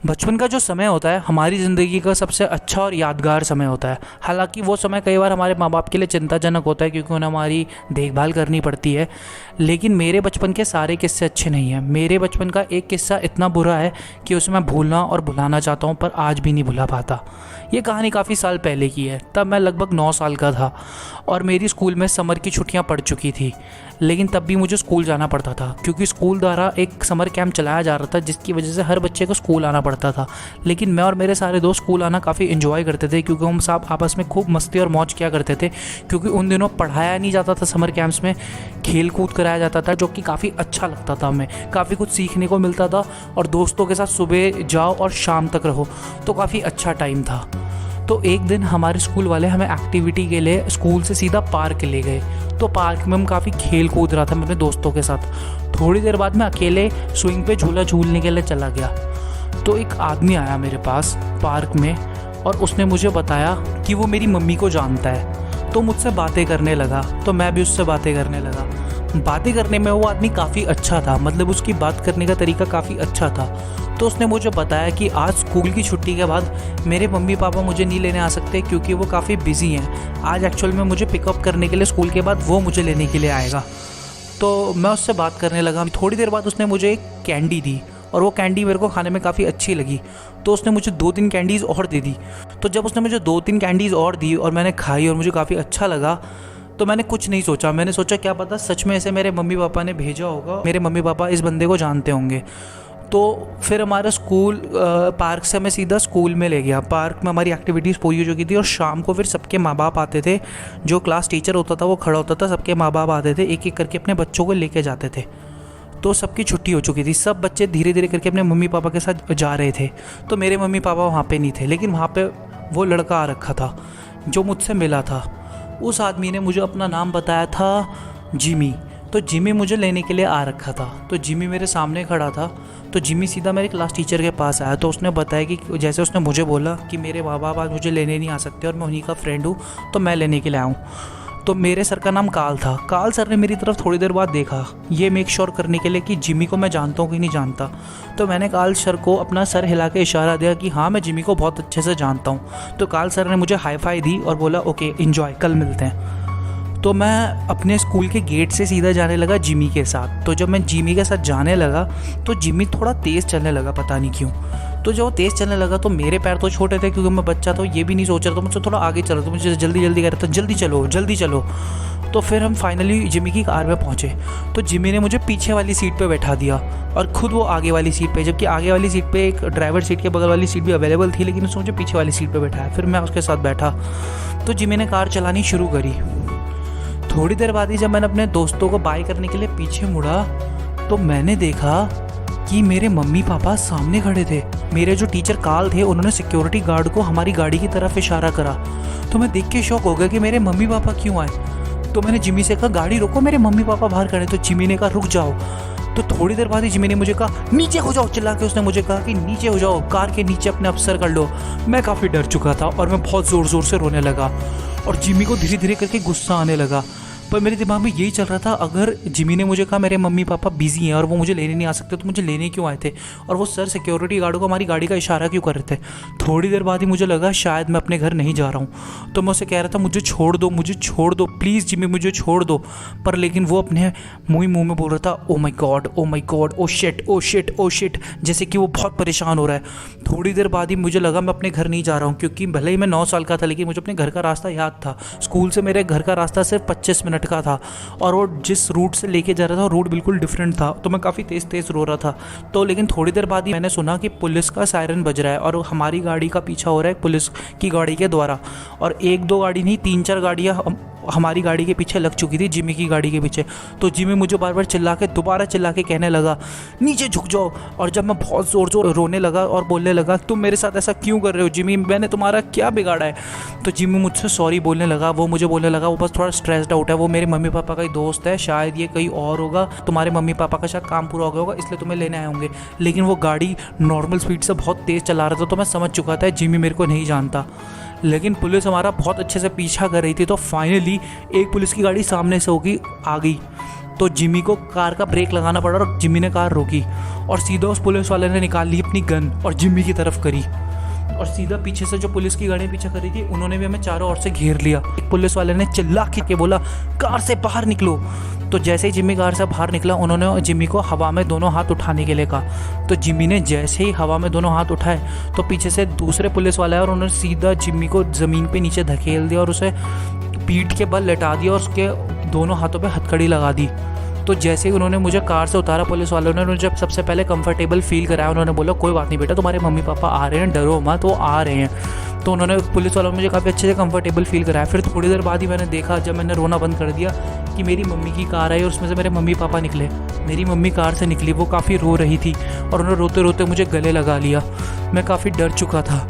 बचपन का जो समय होता है हमारी ज़िंदगी का सबसे अच्छा और यादगार समय होता है। हालांकि वो समय कई बार हमारे माँ बाप के लिए चिंताजनक होता है क्योंकि उन्हें हमारी देखभाल करनी पड़ती है। लेकिन मेरे बचपन के सारे किस्से अच्छे नहीं हैं। मेरे बचपन का एक किस्सा इतना बुरा है कि उसे मैं भूलना और भुलाना चाहता हूँ पर आज भी नहीं भुला पाता। ये कहानी काफ़ी साल पहले की है। तब मैं लगभग 9 साल का था और मेरी स्कूल में समर की छुट्टियाँ पड़ चुकी थी। लेकिन तब भी मुझे स्कूल जाना पड़ता था क्योंकि स्कूल द्वारा एक समर कैंप चलाया जा रहा था जिसकी वजह से हर बच्चे को स्कूल आना पड़ता था। लेकिन मैं और मेरे सारे दोस्त स्कूल आना काफ़ी इन्जॉय करते थे क्योंकि हम सब आपस में खूब मस्ती और मौज किया करते थे। क्योंकि उन दिनों पढ़ाया नहीं जाता था, समर कैंप्स में खेल कूद कराया जाता था जो कि काफ़ी अच्छा लगता था। हमें काफ़ी कुछ सीखने को मिलता था और दोस्तों के साथ सुबह जाओ और शाम तक रहो तो काफ़ी अच्छा टाइम था। तो एक दिन हमारे स्कूल वाले हमें एक्टिविटी के लिए स्कूल से सीधा पार्क ले गए। तो पार्क में हम काफ़ी खेल कूद रहा था मैं अपने दोस्तों के साथ। थोड़ी देर बाद मैं अकेले स्विंग पे झूला झूलने के लिए चला गया तो एक आदमी आया मेरे पास पार्क में और उसने मुझे बताया कि वो मेरी मम्मी को जानता है। तो मुझसे बातें करने लगा तो मैं भी उससे बातें करने लगा। बातें करने में वो आदमी काफ़ी अच्छा था, मतलब उसकी बात करने का तरीका काफ़ी अच्छा था। तो उसने मुझे बताया कि आज स्कूल की छुट्टी के बाद मेरे मम्मी पापा मुझे नहीं लेने आ सकते क्योंकि वो काफ़ी बिजी हैं। आज एक्चुअल में मुझे पिकअप करने के लिए स्कूल के बाद वो मुझे लेने के लिए आएगा। तो मैं उससे बात करने लगा। थोड़ी देर बाद उसने मुझे एक कैंडी दी और वो कैंडी मेरे को खाने में काफ़ी अच्छी लगी तो उसने मुझे 2-3 कैंडीज़ और दे दी। तो जब उसने मुझे 2-3 कैंडीज़ और दी और मैंने खाई और मुझे काफ़ी अच्छा लगा तो मैंने कुछ नहीं सोचा। मैंने सोचा क्या पता सच में ऐसे मेरे मम्मी पापा ने भेजा होगा, मेरे मम्मी पापा इस बंदे को जानते होंगे। तो फिर हमारा स्कूल पार्क से हमें सीधा स्कूल में ले गया। पार्क में हमारी एक्टिविटीज़ पूरी हो चुकी थी और शाम को फिर सबके माँ बाप आते थे। जो क्लास टीचर होता था वो खड़ा होता था, सबके माँ बाप आते थे, एक एक करके अपने बच्चों को लेके जाते थे। तो सबकी छुट्टी हो चुकी थी, सब बच्चे धीरे धीरे करके अपने मम्मी पापा के साथ जा रहे थे। तो मेरे मम्मी पापा वहाँ पे नहीं थे, लेकिन वहाँ पे वो लड़का आ रखा था जो मुझसे मिला था। उस आदमी ने मुझे अपना नाम बताया था जिमी। तो जिमी मुझे लेने के लिए आ रखा था। तो जिमी मेरे सामने खड़ा था। तो जिमी सीधा मेरे क्लास टीचर के पास आया। तो उसने बताया कि जैसे उसने मुझे बोला कि मेरे माँ बाप आज मुझे लेने नहीं आ सकते और मैं उन्हीं का फ्रेंड हूँ तो मैं लेने के लिए आऊँ। तो मेरे सर का नाम काल था। काल सर ने मेरी तरफ थोड़ी देर बाद देखा, ये मेक श्योर करने के लिए कि जिमी को मैं जानता हूँ कि नहीं जानता। तो मैंने काल सर को अपना सर हिला के इशारा दिया कि हाँ मैं जिमी को बहुत अच्छे से जानता हूँ। तो काल सर ने मुझे हाई फाई दी और बोला ओके एंजॉय, कल मिलते हैं। तो मैं अपने स्कूल के गेट से सीधा जाने लगा जिमी के साथ। तो जब मैं जिमी के साथ जाने लगा तो जिमी थोड़ा तेज़ चलने लगा, पता नहीं क्यों। तो जब वो तेज़ चलने लगा तो मेरे पैर तो छोटे थे क्योंकि मैं बच्चा था, ये भी नहीं सोच रहा था, मुझसे थोड़ा आगे चल रहा था, मुझे जल्दी जल्दी कह रहा था जल्दी चलो जल्दी चलो। तो फिर हम फाइनली जिमी की कार में पहुँचे। तो जिमी ने मुझे पीछे वाली सीट पे बैठा दिया और ख़ुद वो आगे वाली सीट पे, जबकि आगे वाली सीट पे एक ड्राइवर सीट के बगल वाली सीट भी अवेलेबल थी, लेकिन उसने मुझे पीछे वाली सीट पे बैठाया। फिर मैं उसके साथ बैठा तो जिमी ने कार चलानी शुरू करी। थोड़ी देर बाद ही जब मैंने अपने दोस्तों को बाय करने के लिए पीछे मुड़ा तो मैंने देखा कि मेरे मम्मी पापा सामने खड़े थे। मेरे जो टीचर काल थे उन्होंने सिक्योरिटी गार्ड को हमारी गाड़ी की तरफ इशारा करा। तो मैं देख के शॉक हो गया कि मेरे मम्मी पापा क्यों आए। तो मैंने जिमी से कहा गाड़ी रोको, मेरे मम्मी पापा बाहर खड़े। तो जिमी ने कहा रुक जाओ। तो थोड़ी देर बाद ही जिमी ने मुझे कहा नीचे हो जाओ, चिल्ला के उसने मुझे कहा कि नीचे हो जाओ, कार के नीचे अपने अफसर कर लो। मैं काफ़ी डर चुका था और मैं बहुत ज़ोर ज़ोर से रोने लगा और जिमी को धीरे धीरे करके गुस्सा आने लगा। पर मेरे दिमाग में यही चल रहा था अगर जिमी ने मुझे कहा मेरे मम्मी पापा बिजी हैं और वो मुझे लेने नहीं आ सकते तो मुझे लेने क्यों आए थे, और वो सर सिक्योरिटी गार्ड को हमारी गाड़ी का इशारा क्यों कर रहे थे। थोड़ी देर बाद ही मुझे लगा शायद मैं अपने घर नहीं जा रहा हूँ। तो मैं उसे कह रहा था मुझे छोड़ दो, मुझे छोड़ दो प्लीज़ जिमी, मुझे छोड़ दो। पर लेकिन वो अपने मुँह में बोल रहा था oh my God oh my God, oh shit oh shit oh shit, जैसे कि वो बहुत परेशान हो रहा है। थोड़ी देर बाद ही मुझे लगा मैं अपने घर नहीं जा रहा हूँ क्योंकि भले ही मैं 9 साल का था लेकिन मुझे अपने घर का रास्ता याद था। स्कूल से मेरे घर का रास्ता सिर्फ 25 मिनट का था और वो जिस रूट से लेके जा रहा था रूट बिल्कुल डिफरेंट था। तो मैं काफ़ी तेज़ तेज़ रो रहा था। तो लेकिन थोड़ी देर बाद ही मैंने सुना कि पुलिस का सायरन बज रहा है और हमारी गाड़ी का पीछा हो रहा है पुलिस की गाड़ी के द्वारा। और 1-2 गाड़ी नहीं 3-4 गाड़ियाँ हमारी गाड़ी के पीछे लग चुकी थी, जिमी की गाड़ी के पीछे। तो जिमी मुझे बार बार दोबारा चिल्ला के कहने लगा नीचे झुक जाओ। और जब मैं बहुत ज़ोर ज़ोर रोने लगा और बोलने लगा तुम मेरे साथ ऐसा क्यों कर रहे हो जिमी, मैंने तुम्हारा क्या बिगाड़ा है। तो जिमी मुझसे सॉरी बोलने लगा। वो मुझे बोलने लगा वो बस थोड़ा स्ट्रेस्ड आउट है, वो मेरे मम्मी पापा का ही दोस्त है, शायद ये कहीं और होगा, तुम्हारे मम्मी पापा का शायद काम पूरा हो गया होगा इसलिए तुम्हें लेने आए होंगे। लेकिन वो गाड़ी नॉर्मल स्पीड से बहुत तेज़ चला रहा था तो मैं समझ चुका था जिमी मेरे को नहीं जानता। लेकिन पुलिस हमारा बहुत अच्छे से पीछा कर रही थी। तो फाइनली एक पुलिस की गाड़ी सामने से होगी आ गई, तो जिमी को कार का ब्रेक लगाना पड़ा और जिमी ने कार रोकी और सीधा उस पुलिस वाले ने निकाल ली अपनी गन और जिमी की तरफ करी और सीधा पीछे से जो पुलिस की गाड़ी पीछे करी थी उन्होंने भी हमें चारों ओर से घेर लिया। एक पुलिस वाले ने चिल्ला के बोला कार से बाहर निकलो। तो जैसे ही जिमी कार से बाहर निकला उन्होंने जिमी को हवा में दोनों हाथ उठाने के लिए कहा। तो जिमी ने जैसे ही हवा में दोनों हाथ उठाए तो पीछे से दूसरे पुलिस वाले आए और उन्होंने सीधा जिमी को ज़मीन पे नीचे धकेल दिया और उसे पीठ के बल लेटा दिया और उसके दोनों हाथों पे हथकड़ी लगा दी। तो जैसे ही उन्होंने मुझे कार से उतारा पुलिस वालों ने मुझे सबसे पहले कंफर्टेबल फील कराया। उन्होंने बोला कोई बात नहीं बेटा, तुम्हारे मम्मी पापा आ रहे हैं, डरो मत, वो आ रहे हैं। तो उन्होंने पुलिस वालों ने मुझे काफ़ी अच्छे से कंफर्टेबल फील कराया। फिर थोड़ी देर बाद ही मैंने देखा, जब मैंने रोना बंद कर दिया, कि मेरी मम्मी की कार आई और उसमें से मेरे मम्मी पापा निकले। मेरी मम्मी कार से निकली, वो काफ़ी रो रही थी और उन्होंने रोते रोते मुझे गले लगा लिया। मैं काफ़ी डर चुका था।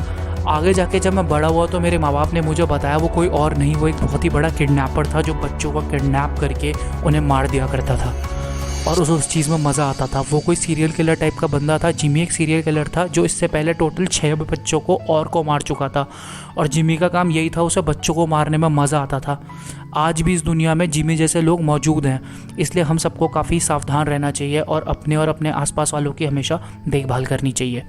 आगे जाके जब मैं बड़ा हुआ तो मेरे माँ बाप ने मुझे बताया वो कोई और नहीं, वो एक बहुत ही बड़ा किडनैपर था जो बच्चों को किडनैप करके उन्हें मार दिया करता था और उस चीज़ में मज़ा आता था। वो कोई सीरियल किलर टाइप का बंदा था। जिमी एक सीरियल किलर था जो इससे पहले टोटल 6 बच्चों को और को मार चुका था और जिमी का काम यही था, उसे बच्चों को मारने में मज़ा आता था। आज भी इस दुनिया में जिमी जैसे लोग मौजूद हैं, इसलिए हम सबको काफ़ी सावधान रहना चाहिए और अपने आसपास वालों की हमेशा देखभाल करनी चाहिए।